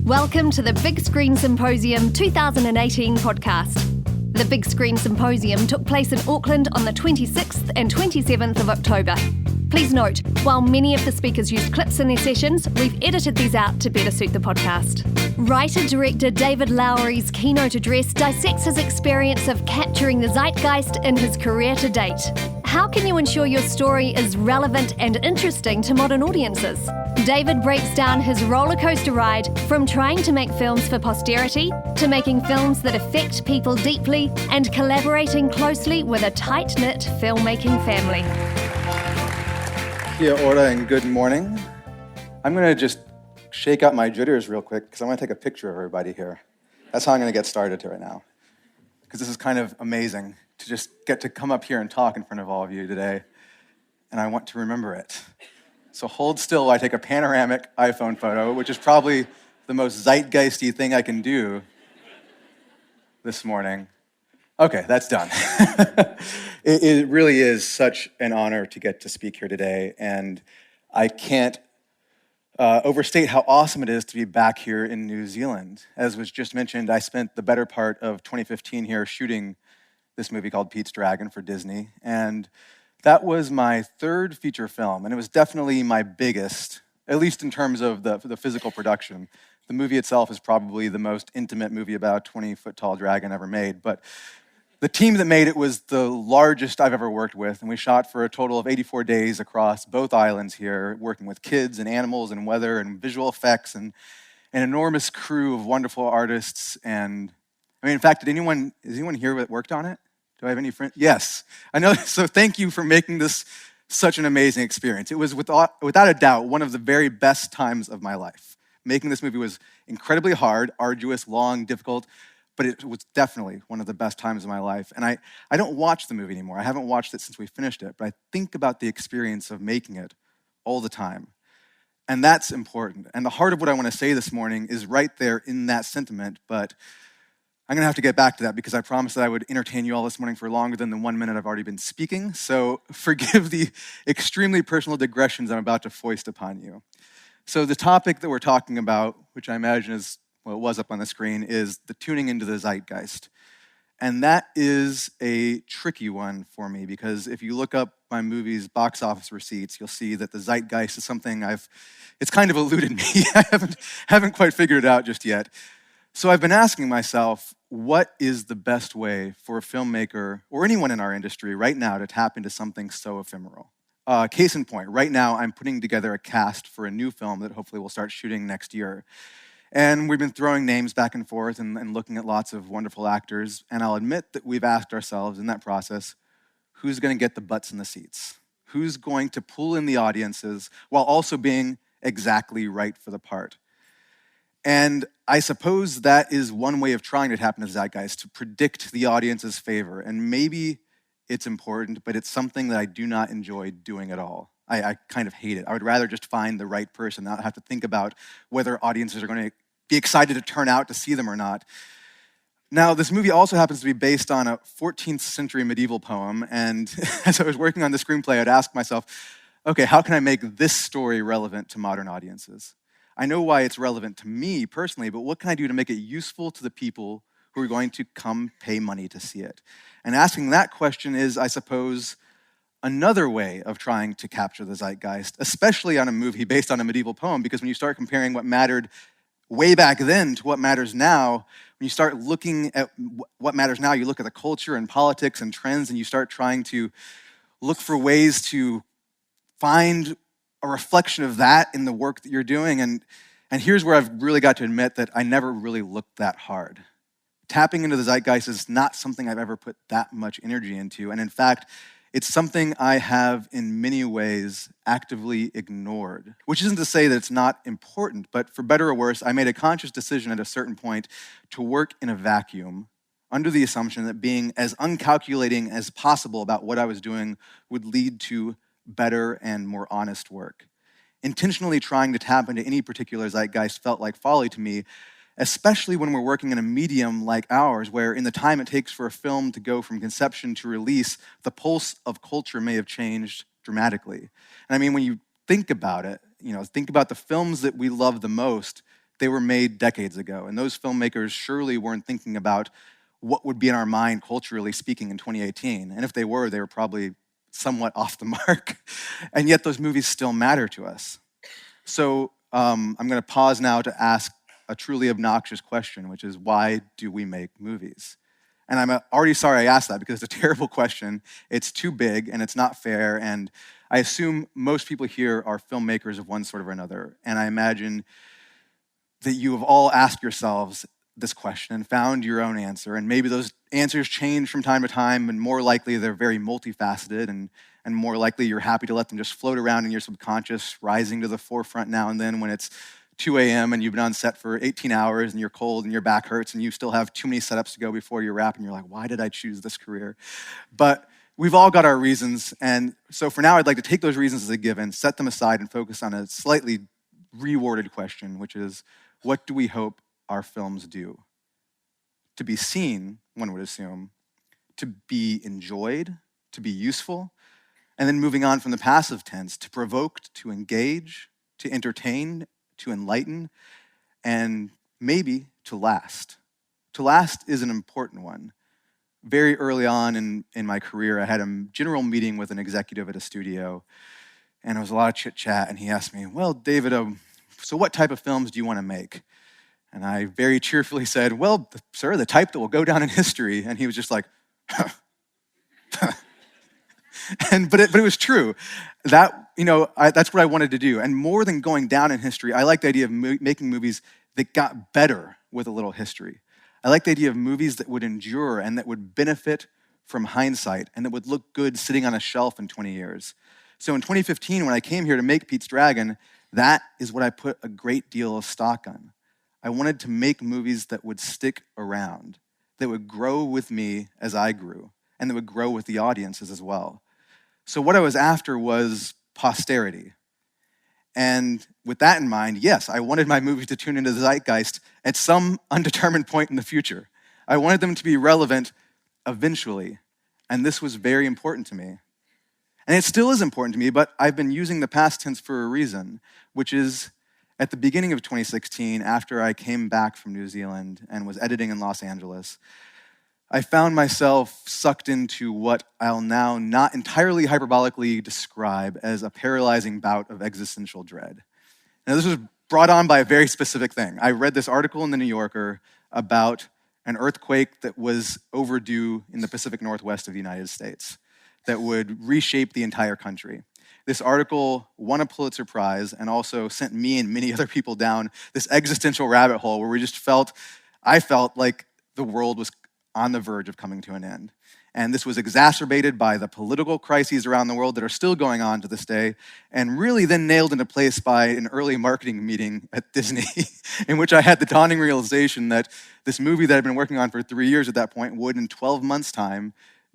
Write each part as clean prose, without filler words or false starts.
Welcome to the Big Screen Symposium 2018 podcast. The Big Screen Symposium took place in Auckland on the 26th and 27th of October. Please note, while many of the speakers used clips in their sessions, we've edited these out to better suit the podcast. Writer-director David Lowery's keynote address dissects his experience of capturing the zeitgeist in his career to date. How can you ensure your story is relevant and interesting to modern audiences? David breaks down his rollercoaster ride from trying to make films for posterity to making films that affect people deeply and collaborating closely with a tight-knit filmmaking family. Kia ora and good morning. I'm going to just shake out my jitters real quick because I want to take a picture of everybody here. That's how I'm going to get started right now. Because this is kind of amazing to just get to come up here and talk in front of all of you today. And I want to remember it. So hold still while I take a panoramic iPhone photo, which is probably the most zeitgeisty thing I can do this morning. Okay, that's done. It really is such an honor to get to speak here today, and I can't overstate how awesome it is to be back here in New Zealand. As was just mentioned, I spent the better part of 2015 here shooting this movie called Pete's Dragon for Disney, and that was my third feature film, and it was definitely my biggest, at least in terms of the physical production. The movie itself is probably the most intimate movie about a 20-foot-tall dragon ever made, but the team that made it was the largest I've ever worked with, and we shot for a total of 84 days across both islands here, working with kids and animals and weather and visual effects and an enormous crew of wonderful artists. And I mean, in fact, is anyone here that worked on it? Do I have any friends? Yes, I know. So thank you for making this such an amazing experience. It was without a doubt one of the very best times of my life. Making this movie was incredibly hard, arduous, long, difficult, but it was definitely one of the best times of my life. And I don't watch the movie anymore. I haven't watched it since we finished it, but I think about the experience of making it all the time. And that's important. And the heart of what I want to say this morning is right there in that sentiment, but I'm going to have to get back to that because I promised that I would entertain you all this morning for longer than the 1 minute I've already been speaking. So forgive the extremely personal digressions I'm about to foist upon you. So the topic that we're talking about, which I imagine is, well, it was up on the screen, is the tuning into the zeitgeist. And that is a tricky one for me because if you look up my movie's box office receipts, you'll see that the zeitgeist is something it's kind of eluded me. I haven't quite figured it out just yet. So I've been asking myself, what is the best way for a filmmaker or anyone in our industry right now to tap into something so ephemeral? Case in point, right now I'm putting together a cast for a new film that hopefully we'll start shooting next year. And we've been throwing names back and forth and looking at lots of wonderful actors. And I'll admit that we've asked ourselves in that process, who's going to get the butts in the seats? Who's going to pull in the audiences while also being exactly right for the part? And I suppose that is one way of trying to tap into the zeitgeist, to predict the audience's favor. And maybe it's important, but it's something that I do not enjoy doing at all. I kind of hate it. I would rather just find the right person, not have to think about whether audiences are going to be excited to turn out to see them or not. Now, this movie also happens to be based on a 14th century medieval poem, and as I was working on the screenplay, I'd ask myself, okay, how can I make this story relevant to modern audiences? I know why it's relevant to me personally, but what can I do to make it useful to the people who are going to come pay money to see it? And asking that question is, I suppose, another way of trying to capture the zeitgeist, especially on a movie based on a medieval poem, because when you start comparing what mattered way back then to what matters now, when you start looking at what matters now, you look at the culture and politics and trends, and you start trying to look for ways to find a reflection of that in the work that you're doing. And here's where I've really got to admit that I never really looked that hard. Tapping into the zeitgeist is not something I've ever put that much energy into. And in fact, it's something I have in many ways actively ignored, which isn't to say that it's not important, but for better or worse, I made a conscious decision at a certain point to work in a vacuum under the assumption that being as uncalculating as possible about what I was doing would lead to better and more honest work. Intentionally trying to tap into any particular zeitgeist felt like folly to me, especially when we're working in a medium like ours, where in the time it takes for a film to go from conception to release, the pulse of culture may have changed dramatically. And I mean, when you think about it, think about the films that we love the most, they were made decades ago, and those filmmakers surely weren't thinking about what would be in our mind, culturally speaking, in 2018. And if they were probably somewhat off the mark. And yet those movies still matter to us. So I'm going to pause now to ask a truly obnoxious question, which is, why do we make movies? And I'm already sorry I asked that because it's a terrible question. It's too big and it's not fair. And I assume most people here are filmmakers of one sort or another. And I imagine that you have all asked yourselves this question and found your own answer. And maybe those answers change from time to time, and more likely they're very multifaceted, and more likely you're happy to let them just float around in your subconscious, rising to the forefront now and then when it's 2 a.m. and you've been on set for 18 hours and you're cold and your back hurts and you still have too many setups to go before you wrap and you're like, why did I choose this career? But we've all got our reasons. And so for now, I'd like to take those reasons as a given, set them aside, and focus on a slightly reworded question, which is, what do we hope our films do? To be seen, one would assume, to be enjoyed, to be useful, and then moving on from the passive tense, to provoke, to engage, to entertain, to enlighten, and maybe to last. To last is an important one. Very early on in my career, I had a general meeting with an executive at a studio, and it was a lot of chit-chat, and he asked me, well, David, so what type of films do you want to make? And I very cheerfully said, well, sir, the type that will go down in history. And he was just like, huh. But it was true. That's what I wanted to do. And more than going down in history, I like the idea of making movies that got better with a little history. I like the idea of movies that would endure and that would benefit from hindsight and that would look good sitting on a shelf in 20 years. So in 2015, when I came here to make Pete's Dragon, that is what I put a great deal of stock on. I wanted to make movies that would stick around, that would grow with me as I grew, and that would grow with the audiences as well. So what I was after was posterity. And with that in mind, yes, I wanted my movies to tune into the zeitgeist at some undetermined point in the future. I wanted them to be relevant eventually, and this was very important to me. And it still is important to me, but I've been using the past tense for a reason, which is at the beginning of 2016, after I came back from New Zealand and was editing in Los Angeles, I found myself sucked into what I'll now not entirely hyperbolically describe as a paralyzing bout of existential dread. Now, this was brought on by a very specific thing. I read this article in the New Yorker about an earthquake that was overdue in the Pacific Northwest of the United States that would reshape the entire country. This article won a Pulitzer Prize and also sent me and many other people down this existential rabbit hole where I felt like the world was on the verge of coming to an end. And this was exacerbated by the political crises around the world that are still going on to this day, and really then nailed into place by an early marketing meeting at Disney, in which I had the dawning realization that this movie that I'd been working on for 3 years at that point would, in 12 months' time,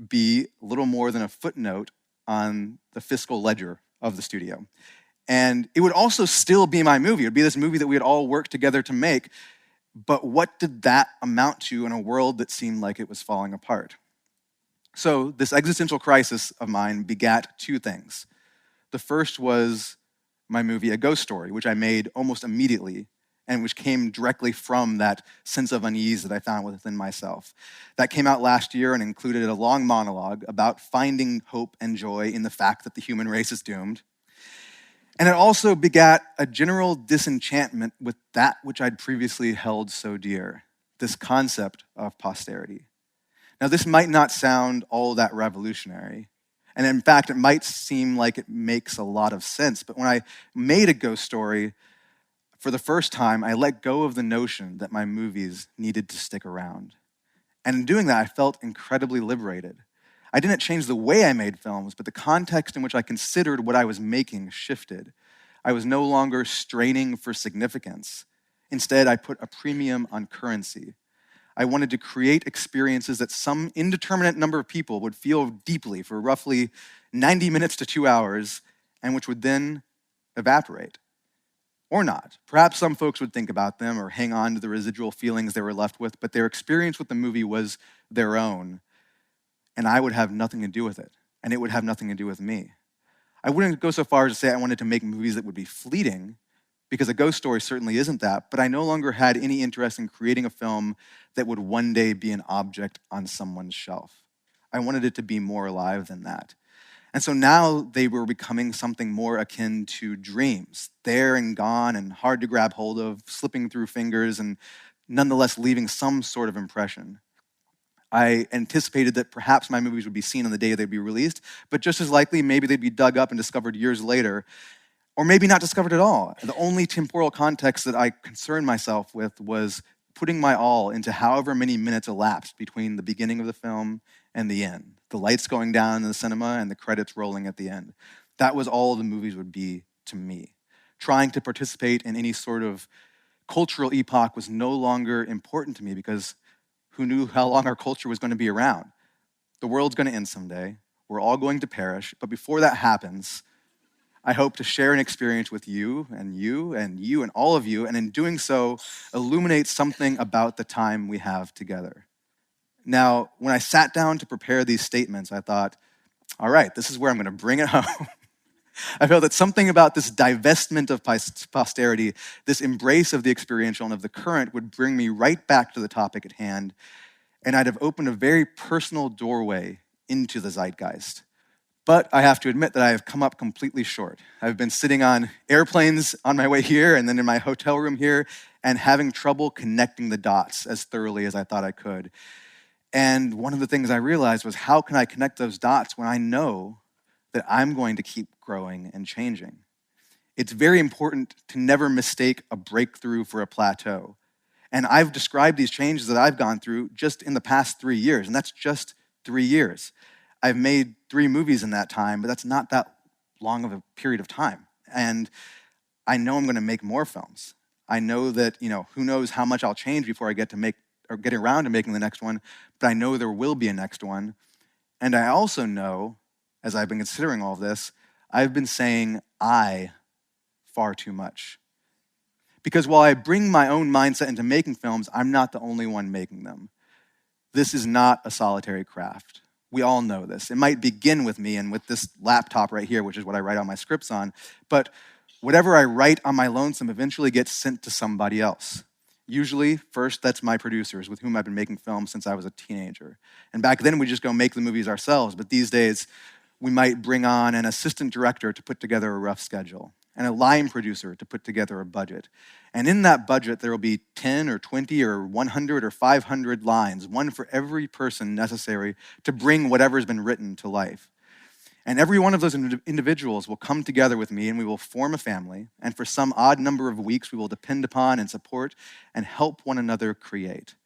be little more than a footnote on the fiscal ledger of the studio. And it would also still be my movie. It would be this movie that we had all worked together to make. But what did that amount to in a world that seemed like it was falling apart? So this existential crisis of mine begat two things. The first was my movie, A Ghost Story, which I made almost immediately and which came directly from that sense of unease that I found within myself. That came out last year and included a long monologue about finding hope and joy in the fact that the human race is doomed. And it also begat a general disenchantment with that which I'd previously held so dear, this concept of posterity. Now, this might not sound all that revolutionary, and in fact, it might seem like it makes a lot of sense, but when I made A Ghost Story, for the first time, I let go of the notion that my movies needed to stick around. And in doing that, I felt incredibly liberated. I didn't change the way I made films, but the context in which I considered what I was making shifted. I was no longer straining for significance. Instead, I put a premium on currency. I wanted to create experiences that some indeterminate number of people would feel deeply for roughly 90 minutes to 2 hours, and which would then evaporate. Or not. Perhaps some folks would think about them or hang on to the residual feelings they were left with, but their experience with the movie was their own, and I would have nothing to do with it, and it would have nothing to do with me. I wouldn't go so far as to say I wanted to make movies that would be fleeting, because a ghost story certainly isn't that, but I no longer had any interest in creating a film that would one day be an object on someone's shelf. I wanted it to be more alive than that. And so now they were becoming something more akin to dreams, there and gone and hard to grab hold of, slipping through fingers and nonetheless leaving some sort of impression. I anticipated that perhaps my movies would be seen on the day they'd be released, but just as likely, maybe they'd be dug up and discovered years later, or maybe not discovered at all. The only temporal context that I concerned myself with was putting my all into however many minutes elapsed between the beginning of the film and the end. The lights going down in the cinema and the credits rolling at the end. That was all the movies would be to me. Trying to participate in any sort of cultural epoch was no longer important to me because who knew how long our culture was going to be around? The world's going to end someday. We're all going to perish. But before that happens, I hope to share an experience with you and you and you and all of you, and in doing so, illuminate something about the time we have together. Now, when I sat down to prepare these statements, I thought, all right, this is where I'm going to bring it home. I felt that something about this divestment of posterity, this embrace of the experiential and of the current would bring me right back to the topic at hand, and I'd have opened a very personal doorway into the zeitgeist. But I have to admit that I have come up completely short. I've been sitting on airplanes on my way here and then in my hotel room here and having trouble connecting the dots as thoroughly as I thought I could. And one of the things I realized was, how can I connect those dots when I know that I'm going to keep growing and changing? It's very important to never mistake a breakthrough for a plateau. And I've described these changes that I've gone through just in the past 3 years, and that's just 3 years. I've made 3 movies in that time, but that's not that long of a period of time. And I know I'm going to make more films. I know that, who knows how much I'll change before I get around to making the next one, but I know there will be a next one. And I also know, as I've been considering all of this, I've been saying I far too much. Because while I bring my own mindset into making films, I'm not the only one making them. This is not a solitary craft. We all know this. It might begin with me and with this laptop right here, which is what I write all my scripts on, but whatever I write on my lonesome eventually gets sent to somebody else. Usually, first, that's my producers with whom I've been making films since I was a teenager. And back then, we just go make the movies ourselves, but these days, we might bring on an assistant director to put together a rough schedule, and a line producer to put together a budget. And in that budget, there will be 10 or 20 or 100 or 500 lines, one for every person necessary to bring whatever's been written to life. And every one of those individuals will come together with me and we will form a family. And for some odd number of weeks, we will depend upon and support and help one another create.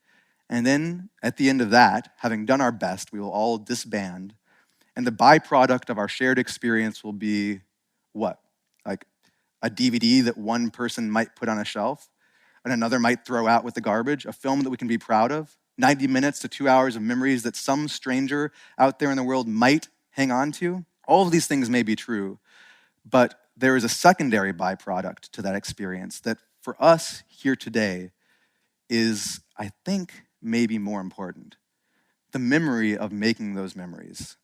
And then at the end of that, having done our best, we will all disband. And the byproduct of our shared experience will be what? Like a DVD that one person might put on a shelf and another might throw out with the garbage, a film that we can be proud of, 90 minutes to 2 hours of memories that some stranger out there in the world might hang on to. All of these things may be true, but there is a secondary byproduct to that experience that for us here today is, I think, maybe more important. The memory of making those memories.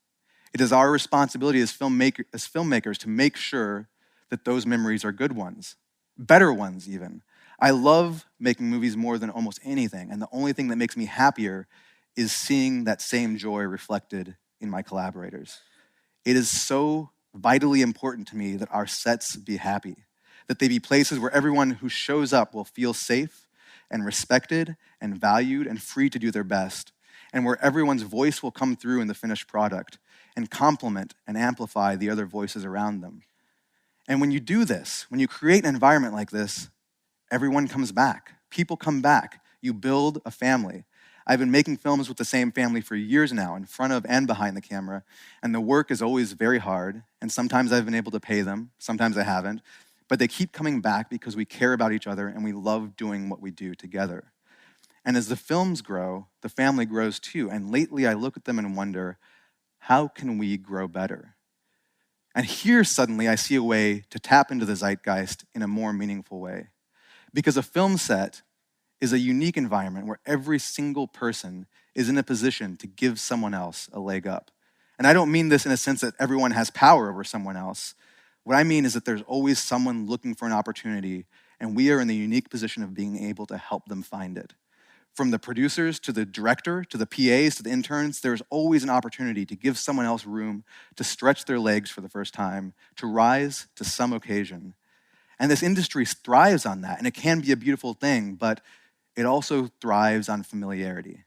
It is our responsibility as filmmakers to make sure that those memories are good ones, better ones even. I love making movies more than almost anything, and the only thing that makes me happier is seeing that same joy reflected in my collaborators. It is so vitally important to me that our sets be happy, that they be places where everyone who shows up will feel safe and respected and valued and free to do their best, and where everyone's voice will come through in the finished product and complement and amplify the other voices around them. And when you do this, when you create an environment like this, everyone comes back. People come back. You build a family. I've been making films with the same family for years now, in front of and behind the camera, and the work is always very hard, and sometimes I've been able to pay them, sometimes I haven't, but they keep coming back because we care about each other and we love doing what we do together. And as the films grow, the family grows too, and lately I look at them and wonder, how can we grow better? And here suddenly I see a way to tap into the zeitgeist in a more meaningful way. Because a film set is a unique environment where every single person is in a position to give someone else a leg up. And I don't mean this in a sense that everyone has power over someone else. What I mean is that there's always someone looking for an opportunity, and we are in the unique position of being able to help them find it. From the producers to the director to the PAs to the interns, there's always an opportunity to give someone else room to stretch their legs for the first time, to rise to some occasion. And this industry thrives on that, and it can be a beautiful thing, but it also thrives on familiarity.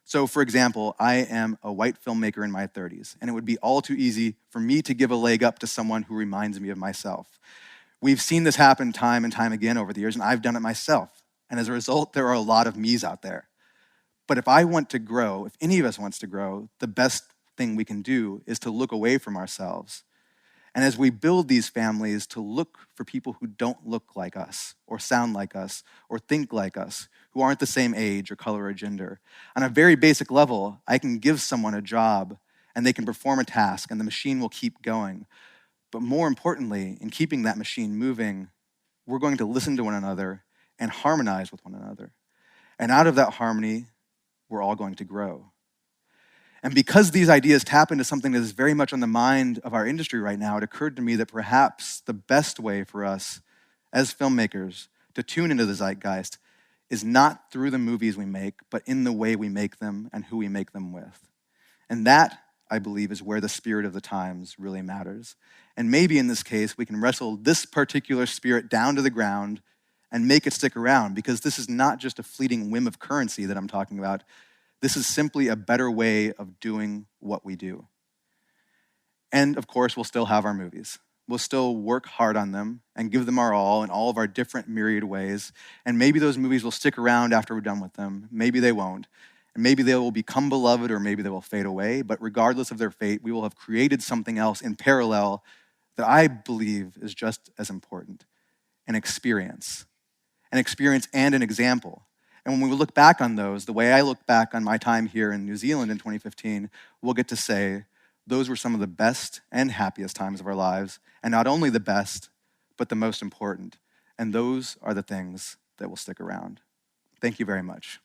So, for example, I am a white filmmaker in my 30s, and it would be all too easy for me to give a leg up to someone who reminds me of myself. We've seen this happen time and time again over the years, and I've done it myself. And as a result, there are a lot of me's out there. But if I want to grow, if any of us wants to grow, the best thing we can do is to look away from ourselves. And as we build these families, to look for people who don't look like us, or sound like us, or think like us, who aren't the same age or color or gender. On a very basic level, I can give someone a job and they can perform a task and the machine will keep going. But more importantly, in keeping that machine moving, we're going to listen to one another and harmonize with one another. And out of that harmony, we're all going to grow. And because these ideas tap into something that is very much on the mind of our industry right now, it occurred to me that perhaps the best way for us as filmmakers to tune into the zeitgeist is not through the movies we make, but in the way we make them and who we make them with. And that, I believe, is where the spirit of the times really matters. And maybe in this case, we can wrestle this particular spirit down to the ground and make it stick around, because this is not just a fleeting whim of currency that I'm talking about. This is simply a better way of doing what we do. And of course, we'll still have our movies. We'll still work hard on them and give them our all in all of our different myriad ways. And maybe those movies will stick around after we're done with them. Maybe they won't. And maybe they will become beloved, or maybe they will fade away. But regardless of their fate, we will have created something else in parallel that I believe is just as important: an experience and an example. And when we look back on those, the way I look back on my time here in New Zealand in 2015, we'll get to say those were some of the best and happiest times of our lives. And not only the best, but the most important. And those are the things that will stick around. Thank you very much.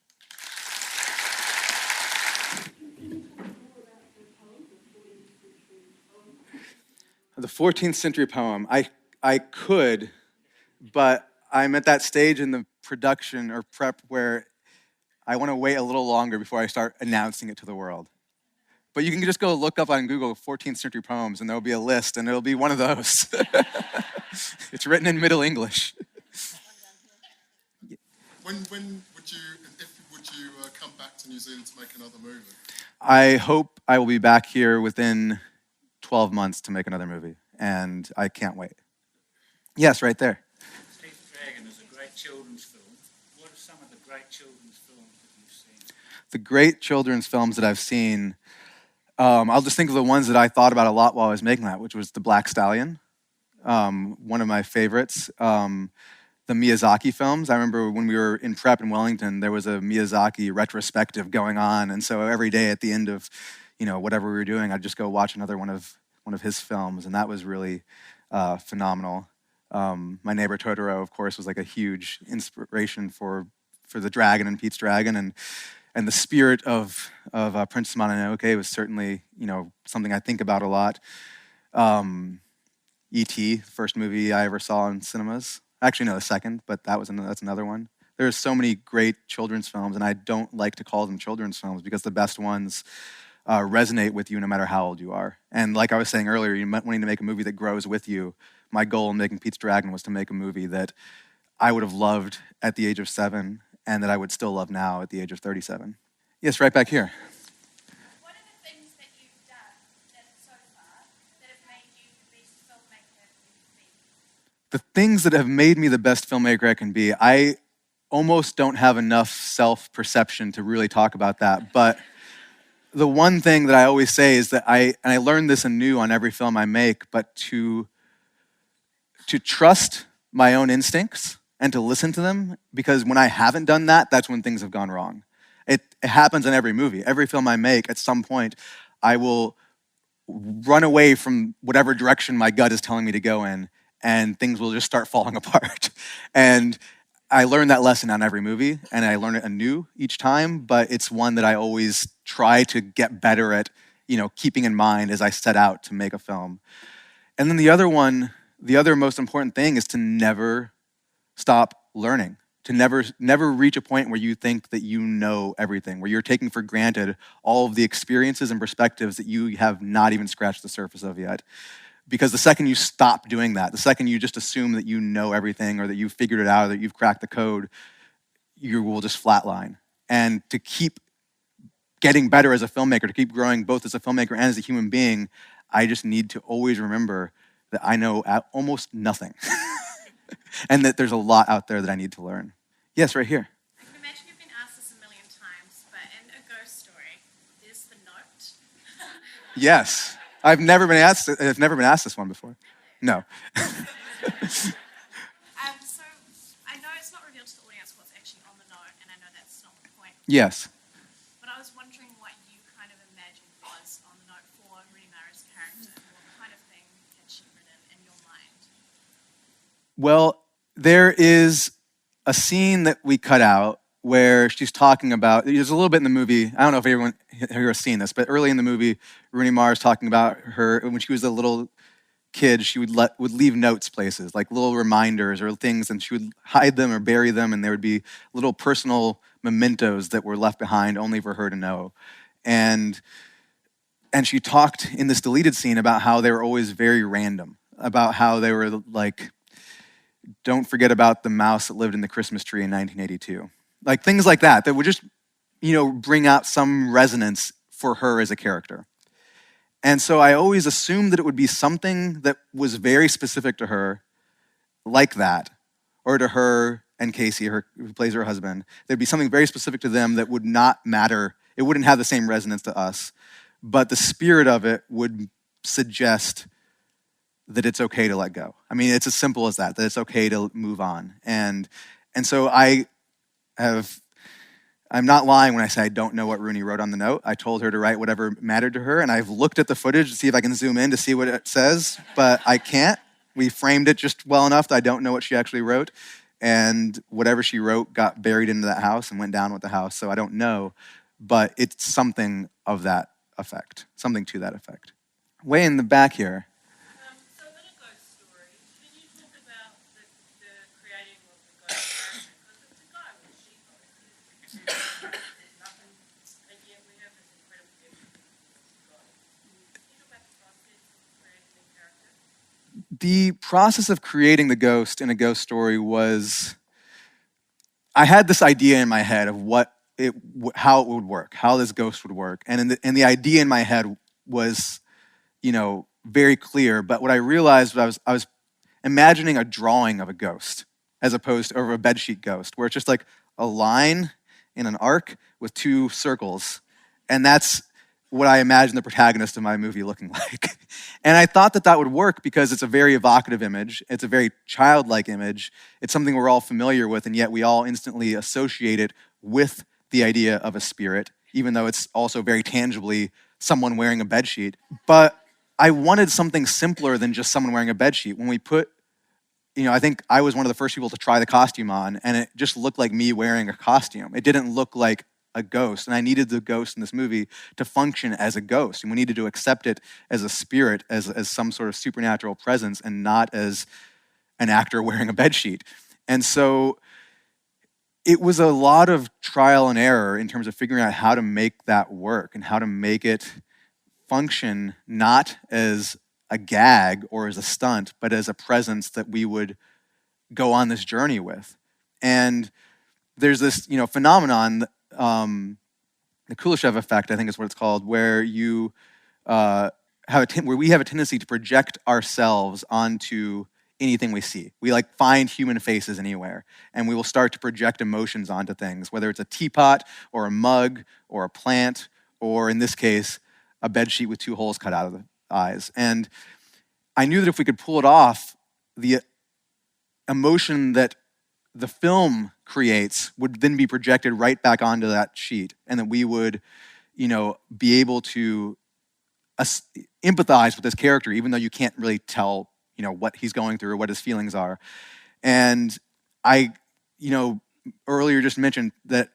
The 14th century poem, I could, but I'm at that stage in the production or prep where I want to wait a little longer before I start announcing it to the world. But you can just go look up on Google 14th century poems, and there'll be a list, and it'll be one of those. It's written in Middle English. When would you come back to New Zealand to make another movie? I hope I will be back here within 12 months to make another movie, and I can't wait. Yes, right there. Dragon is a great children's film. What are some of the great children's films that you've seen? The great children's films that I've seen, I'll just think of the ones that I thought about a lot while I was making that, which was The Black Stallion, one of my favorites. The Miyazaki films. I remember when we were in prep in Wellington, there was a Miyazaki retrospective going on, and so every day at the end of, whatever we were doing, I'd just go watch another one of his films, and that was really phenomenal. My Neighbor Totoro, of course, was like a huge inspiration for the dragon and Pete's Dragon, and the spirit of Princess Mononoke was certainly something I think about a lot. E.T., the first movie I ever saw in cinemas. Actually, no, the second, but that's another one. There's so many great children's films, and I don't like to call them children's films because the best ones resonate with you no matter how old you are. And like I was saying earlier, you wanting to make a movie that grows with you. My goal in making Pete's Dragon was to make a movie that I would have loved at the age of 7 and that I would still love now at the age of 37. Yes, right back here. What are the things that you've done so far that have made you the best filmmaker you can be? The things that have made me the best filmmaker I can be, I almost don't have enough self-perception to really talk about that, but the one thing that I always say is that I learned this anew on every film I make, but to trust my own instincts and to listen to them, because when I haven't done that, that's when things have gone wrong. It happens in every movie. Every film I make, at some point, I will run away from whatever direction my gut is telling me to go in, and things will just start falling apart. And I learned that lesson on every movie, and I learn it anew each time, but it's one that I always try to get better at, keeping in mind as I set out to make a film. And then the other most important thing is to never stop learning, to never reach a point where you think that you know everything, where you're taking for granted all of the experiences and perspectives that you have not even scratched the surface of yet. Because the second you stop doing that, the second you just assume that you know everything or that you've figured it out or that you've cracked the code, you will just flatline. And to keep getting better as a filmmaker, to keep growing both as a filmmaker and as a human being, I just need to always remember that I know almost nothing and that there's a lot out there that I need to learn. Yes, right here. I can imagine you've been asked this a million times, but in a ghost story, there's the note. Yes. I've never been asked this one before. No. So I know it's not revealed to the audience what's actually on the note, and I know that's not the point. Yes. But I was wondering what you kind of imagined was on the note for Rooney Mara's character. What kind of thing had she written in your mind? Well, there is a scene that we cut out where she's talking about, there's a little bit in the movie, I don't know if everyone here has seen this, but early in the movie, Rooney Mara is talking about her, when she was a little kid, she would leave notes places, like little reminders or things, and she would hide them or bury them, and there would be little personal mementos that were left behind only for her to know. And she talked in this deleted scene about how they were always very random, about how they were like, don't forget about the mouse that lived in the Christmas tree in 1982. Like things like that would just, bring out some resonance for her as a character. And so I always assumed that it would be something that was very specific to her, like that, or to her and Casey, who plays her husband. There'd be something very specific to them that would not matter. It wouldn't have the same resonance to us, but the spirit of it would suggest that it's okay to let go. I mean, it's as simple as that it's okay to move on. And so I'm not lying when I say I don't know what Rooney wrote on the note. I told her to write whatever mattered to her, and I've looked at the footage to see if I can zoom in to see what it says, but I can't. We framed it just well enough that I don't know what she actually wrote, and whatever she wrote got buried into that house and went down with the house, so I don't know, but it's something of that effect, something to that effect. Way in the back here. So in a ghost story, can you talk about the creating of the ghost character? Because it's a guy with a sheep on it. There's nothing, and yet we have this incredible gift of God. Can you talk about the process of creating the character? The process of creating the ghost in a ghost story was, I had this idea in my head of how it would work, how this ghost would work. And the idea in my head was, very clear. But what I realized was I was imagining a drawing of a ghost as opposed to a bedsheet ghost, where it's just like a line in an arc with two circles. And that's what I imagine the protagonist of my movie looking like. And I thought that would work because it's a very evocative image. It's a very childlike image. It's something we're all familiar with, and yet we all instantly associate it with the idea of a spirit, even though it's also very tangibly someone wearing a bedsheet. But I wanted something simpler than just someone wearing a bedsheet. When we put, I think I was one of the first people to try the costume on, and it just looked like me wearing a costume. It didn't look like a ghost, and I needed the ghost in this movie to function as a ghost, and we needed to accept it as a spirit, as some sort of supernatural presence, and not as an actor wearing a bedsheet. And so it was a lot of trial and error in terms of figuring out how to make that work and how to make it function not as a gag or as a stunt, but as a presence that we would go on this journey with. And there's this, phenomenon, the Kuleshov effect, I think is what it's called, where you where we have a tendency to project ourselves onto anything we see. We find human faces anywhere, and we will start to project emotions onto things, whether it's a teapot or a mug or a plant, or in this case, a bedsheet with two holes cut out of the eyes. And I knew that if we could pull it off, the emotion that the film creates would then be projected right back onto that sheet, and that we would, be able to empathize with this character, even though you can't really tell, what he's going through or what his feelings are. And I, earlier just mentioned that,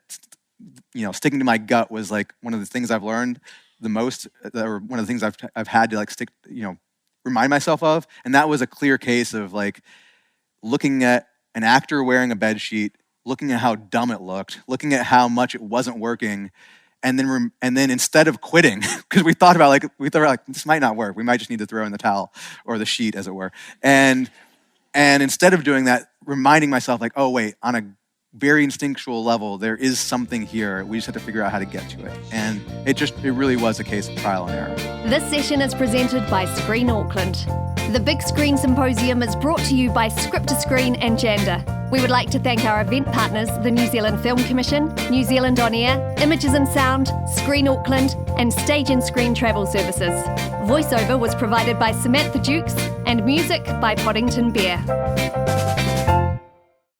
sticking to my gut was one of the things I've learned the most, or one of the things I've had to stick, remind myself of. And that was a clear case of looking at an actor wearing a bed sheet, looking at how dumb it looked, looking at how much it wasn't working, and then instead of quitting, because we thought about this might not work. We might just need to throw in the towel or the sheet, as it were. And instead of doing that, reminding myself like, oh wait, on a very instinctual level, there is something here. We just have to figure out how to get to it. And it really was a case of trial and error. This session is presented by Screen Auckland. The Big Screen Symposium is brought to you by Script to Screen and Janda. We would like to thank our event partners, the New Zealand Film Commission, New Zealand On Air, Images and Sound, Screen Auckland, and Stage and Screen Travel Services. Voiceover was provided by Samantha Dukes and music by Poddington Bear.